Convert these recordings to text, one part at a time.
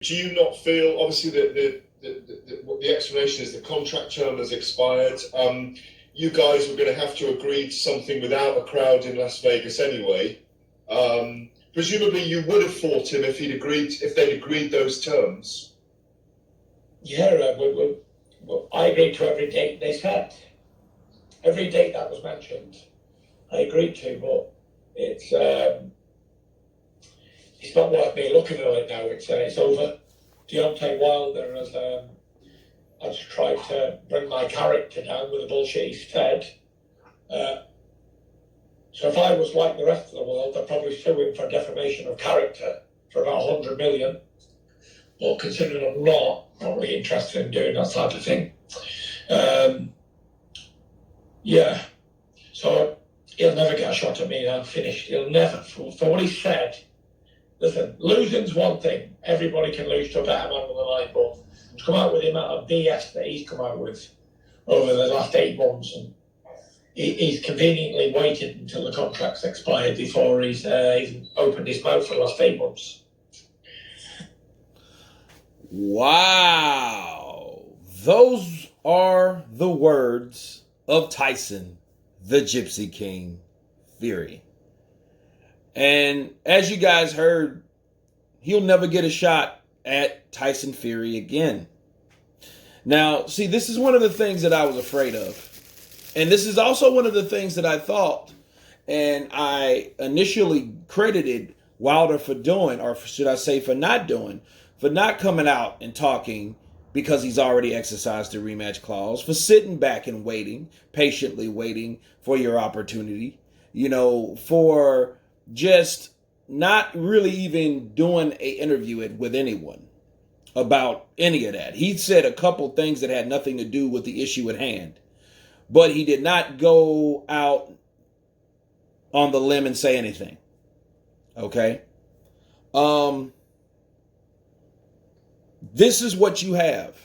do you not feel, obviously the explanation is the contract term has expired. You guys were going to have to agree to something without a crowd in Las Vegas anyway. Presumably you would have fought him if they'd agreed those terms. Yeah, I agreed to every date they said. Every date that was mentioned, I agreed to, but it's not worth me looking at it now. It's over. Deontay Wilder has tried to bring my character down with the bullshit he said. So if I was like the rest of the world, I'd probably sue him for defamation of character for about 100 million. But considering I'm not really interested in doing that type of thing. Yeah. So he'll never get a shot at me. I'm finished. He'll never. For what he said, listen, losing's one thing. Everybody can lose to a better man than I, but to come out with the amount of BS that he's come out with over the last 8 months, and he's conveniently waited until the contract's expired before he's opened his mouth for the last 8 months. Wow. Those are the words of Tyson, the Gypsy King Fury. And as you guys heard, he'll never get a shot at Tyson Fury again. Now, see, this is one of the things that I was afraid of. And this is also one of the things that I thought, and I initially credited Wilder for doing, or should I say for not doing, for not coming out and talking because he's already exercised the rematch clause, for sitting back and waiting, patiently waiting for your opportunity, for just not really even doing an interview with anyone about any of that. He said a couple things that had nothing to do with the issue at hand, but he did not go out on the limb and say anything. Okay? This is what you have.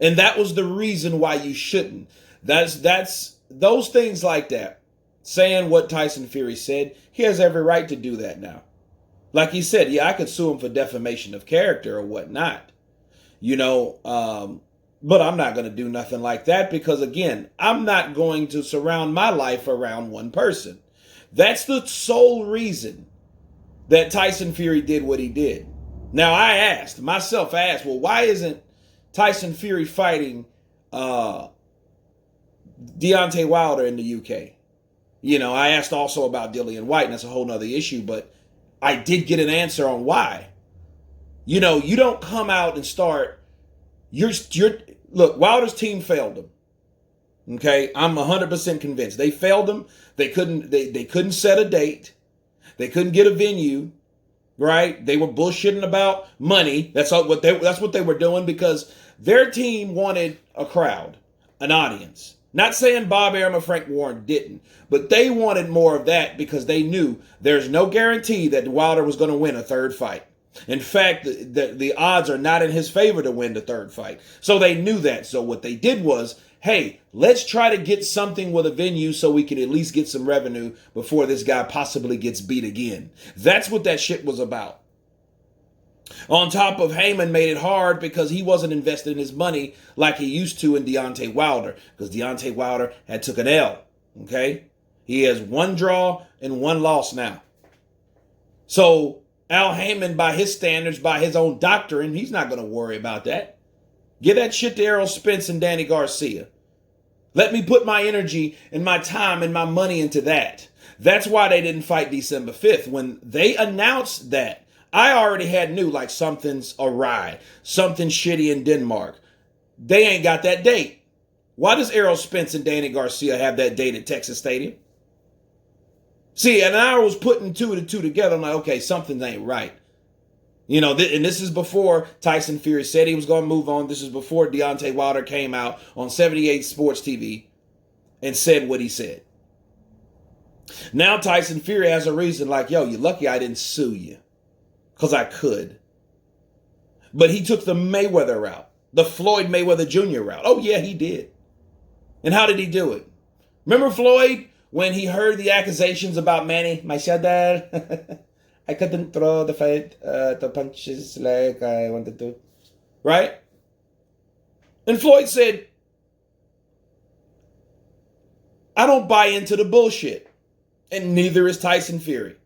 And that was the reason why you shouldn't. That's those things like that. Saying what Tyson Fury said, he has every right to do that now. Like he said, yeah, I could sue him for defamation of character or whatnot. But I'm not going to do nothing like that because, again, I'm not going to surround my life around one person. That's the sole reason that Tyson Fury did what he did. Now, I asked, well, why isn't Tyson Fury fighting Deontay Wilder in the UK? I asked also about Dillian White, and that's a whole nother issue, but I did get an answer on why. You don't come out and start, look, Wilder's team failed him. Okay, I'm 100% convinced. They failed him. They couldn't set a date. They couldn't get a venue. Right? They were bullshitting about money. That's what they were doing because their team wanted a crowd, an audience. Not saying Bob Arum or Frank Warren didn't, but they wanted more of that because they knew there's no guarantee that Wilder was going to win a third fight. In fact, the odds are not in his favor to win the third fight. So they knew that. So what they did was, hey, let's try to get something with a venue so we can at least get some revenue before this guy possibly gets beat again. That's what that shit was about. On top of Heyman made it hard because he wasn't invested in his money like he used to in Deontay Wilder, because Deontay Wilder had took an L. Okay? He has 1 draw and 1 loss now. So Al Heyman, by his standards, by his own doctrine, he's not going to worry about that. Give that shit to Errol Spence and Danny Garcia. Let me put my energy and my time and my money into that. That's why they didn't fight December 5th. When they announced that, I already knew like something's awry, something shitty in Denmark. They ain't got that date. Why does Errol Spence and Danny Garcia have that date at Texas Stadium? See, and I was putting 2 and 2 together. I'm like, okay, something ain't right. And this is before Tyson Fury said he was going to move on. This is before Deontay Wilder came out on 78 Sports TV and said what he said. Now Tyson Fury has a reason like, yo, you're lucky I didn't sue you. Because I could. But he took the Mayweather route. The Floyd Mayweather Jr. route. Oh, yeah, he did. And how did he do it? Remember Floyd when he heard the accusations about Manny Machado? I couldn't throw the punches like I wanted to. Right? And Floyd said, I don't buy into the bullshit. And neither is Tyson Fury.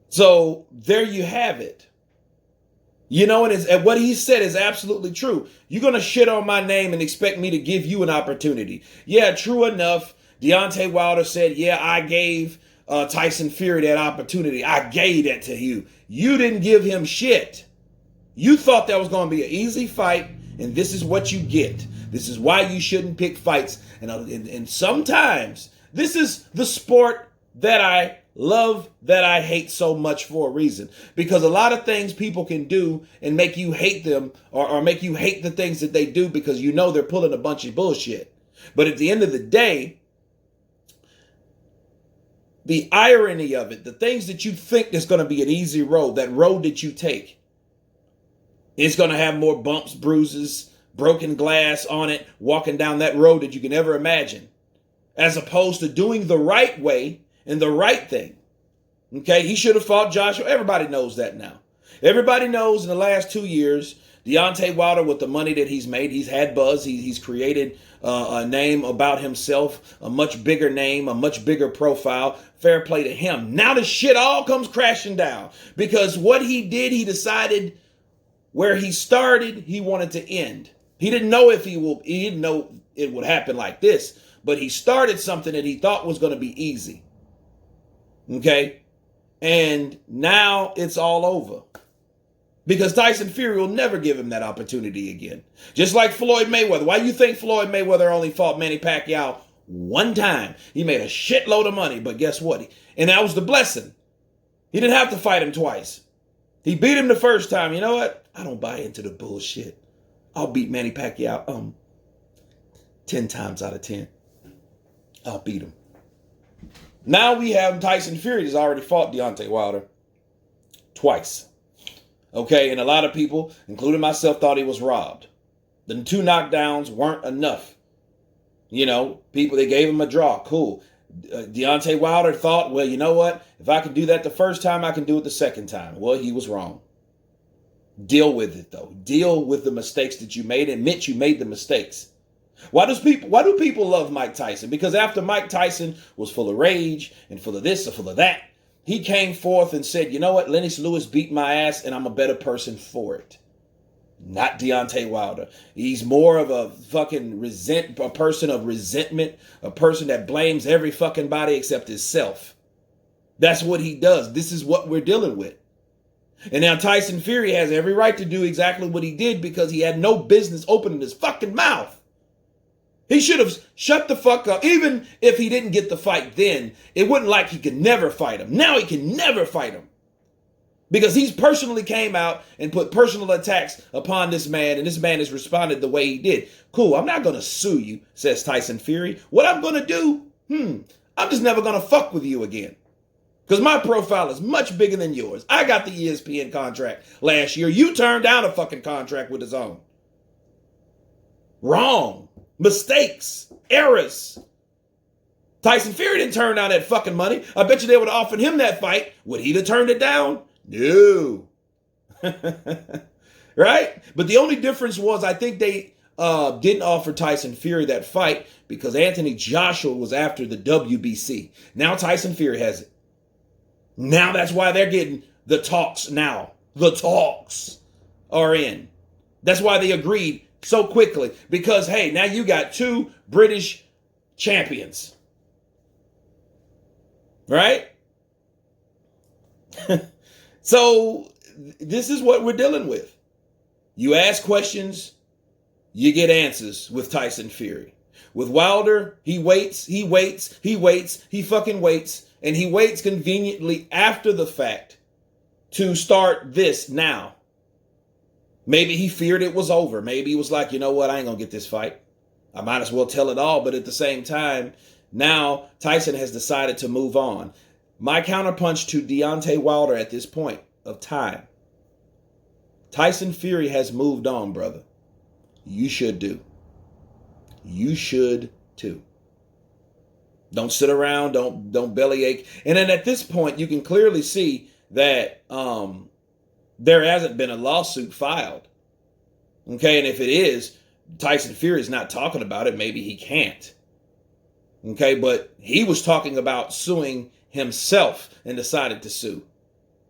So there you have it. You know, and what he said is absolutely true. You're going to shit on my name and expect me to give you an opportunity. Yeah, true enough. Deontay Wilder said, yeah, I gave Tyson Fury that opportunity. I gave that to you. You didn't give him shit. You thought that was going to be an easy fight, and this is what you get. This is why you shouldn't pick fights. And sometimes this is the sport that I love, that I hate so much for a reason. Because a lot of things people can do and make you hate them, or make you hate the things that they do because you know they're pulling a bunch of bullshit. But at the end of the day, the irony of it, the things that you think is going to be an easy road, that road that you take, is going to have more bumps, bruises, broken glass on it, walking down that road that you can ever imagine, as opposed to doing the right way and the right thing. Okay, he should have fought Joshua. Everybody knows that now. Everybody knows in the last 2 years, Deontay Wilder, with the money that he's made, he's had buzz. He's created a name about himself, a much bigger name, a much bigger profile. Fair play to him. Now the shit all comes crashing down because what he did, he decided where he started, he wanted to end. He didn't know he didn't know it would happen like this, but he started something that he thought was going to be easy. Okay? And now it's all over. Because Tyson Fury will never give him that opportunity again. Just like Floyd Mayweather. Why do you think Floyd Mayweather only fought Manny Pacquiao one time? He made a shitload of money, but guess what? And that was the blessing. He didn't have to fight him twice. He beat him the first time. You know what? I don't buy into the bullshit. I'll beat Manny Pacquiao 10 times out of 10. I'll beat him. Now we have Tyson Fury that's already fought Deontay Wilder twice. Okay, and a lot of people, including myself, thought he was robbed. The 2 knockdowns weren't enough. You know, people, they gave him a draw. Cool. Deontay Wilder thought, well, you know what? If I can do that the first time, I can do it the second time. Well, he was wrong. Deal with it, though. Deal with the mistakes that you made. Admit you made the mistakes. Why do people love Mike Tyson? Because after Mike Tyson was full of rage and full of this and full of that, he came forth and said, you know what? Lennox Lewis beat my ass and I'm a better person for it. Not Deontay Wilder. He's more of a fucking a person of resentment, a person that blames every fucking body except himself. That's what he does. This is what we're dealing with. And now Tyson Fury has every right to do exactly what he did because he had no business opening his fucking mouth. He should have shut the fuck up. Even if he didn't get the fight then, it wasn't like he could never fight him. Now he can never fight him. Because he's personally came out and put personal attacks upon this man, and this man has responded the way he did. Cool, I'm not going to sue you, says Tyson Fury. What I'm going to do, I'm just never going to fuck with you again. Because my profile is much bigger than yours. I got the ESPN contract last year. You turned down a fucking contract with his own. Wrong. Mistakes. Errors. Tyson Fury didn't turn down that fucking money. I bet you they would have offered him that fight. Would he have turned it down? No. Right? But the only difference was I think they didn't offer Tyson Fury that fight because Anthony Joshua was after the WBC. Now Tyson Fury has it. Now that's why they're getting the talks now. The talks are in. That's why they agreed so quickly. Because, hey, now you got 2 British champions. Right? So this is what we're dealing with. You ask questions, you get answers with Tyson Fury. With Wilder, he waits, he fucking waits, and he waits conveniently after the fact to start this now. Maybe he feared it was over. Maybe he was like, you know what, I ain't gonna get this fight. I might as well tell it all, but at the same time, now Tyson has decided to move on. My counterpunch to Deontay Wilder at this point of time. Tyson Fury has moved on, brother. You should do. You should too. Don't sit around. Don't bellyache. And then at this point, you can clearly see that there hasn't been a lawsuit filed. Okay, and if it is, Tyson Fury is not talking about it. Maybe he can't. Okay, but he was talking about suing himself and decided to sue.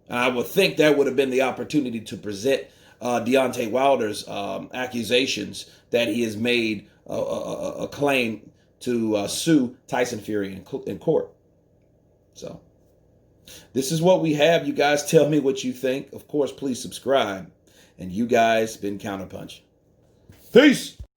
And I would think that would have been the opportunity to present Deontay Wilder's accusations that he has made a claim to sue Tyson Fury in court. So this is what we have. You guys tell me what you think. Of course, please subscribe. And you guys been Counterpunch. Peace.